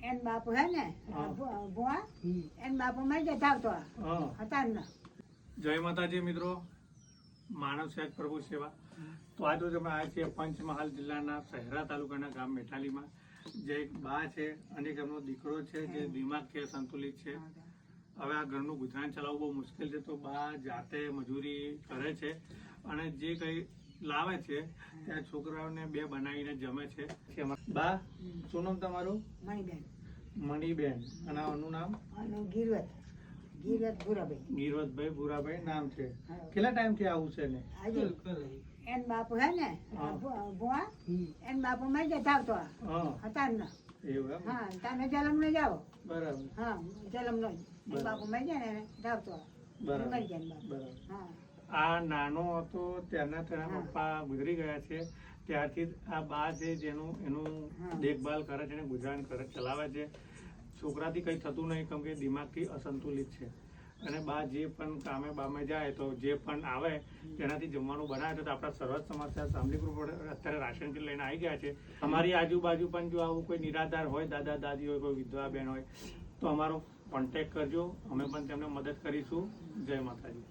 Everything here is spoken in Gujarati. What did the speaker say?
એન બાપુ હે ને ભુવા એન બાપુ માં જતા આવતો હતા ને. જય માતાજી મિત્રો, માનવ સેજ પ્રભુ સેવા. તો આજે અમે આવ્યા છીએ પંચમહાલ જિલ્લાના શહેરા તાલુકાના ગામ મેઠાલીમાં. જે એક બા છે અને એક એમનો દીકરો છે જે દિમાગ કે સંતુલિત છે. હવે આ ઘરનું ગુજરાન ચલાવવું બહુ મુશ્કેલ છે, તો બા જાતે મજૂરી કરે છે અને જે કંઈ લાવે છે ત્યાં છોકરાઓને બે બનાવીને જમે છે. બા, શું નામ તમારું? મણીબેન. મણીબેન. અને આનું નામ? ગીરવત ભૂરાભાઈ. ગીરવતભાઈ ભૂરાભાઈ નામ છે. કેટલા ટાઈમ થી આવું છે ને? એન બાપુ હે ને ભુવા એન બાપુ માં જતા આવતો હતા ને. એવું એમ? હા, તમે જલમ ને જાઓ. બરાબર. હા, જલમ નો એન બાપુ માં જાય ને જાવતો. બરાબર. આ નાનો હતો ત્યારના તેના પપ્પા ગુજરી ગયા છે. ત્યારથી આ બા છે જેનું એનું દેખભાલ કરે છે અને ગુજરાન ચલાવે છે. છોકરાથી કંઈ થતું નહીં, કેમ કે દિમાગથી અસંતુલિત છે. અને બા જે પણ કામે બામે જાય તો જે પણ આવે તેનાથી જમવાનું બનાવે તો આપણા સર્વત સમસ્યા સામલી ગ્રુપ અત્યારે રાશન કીટ લઈને આવી ગયા છે. અમારી આજુબાજુ પણ જો આવું કોઈ નિરાધાર હોય, દાદા દાદી હોય, કોઈ વિધવા બેન હોય તો અમારો કોન્ટેક્ટ કરજો, અમે પણ તેમને મદદ કરીશું. જય માતાજી.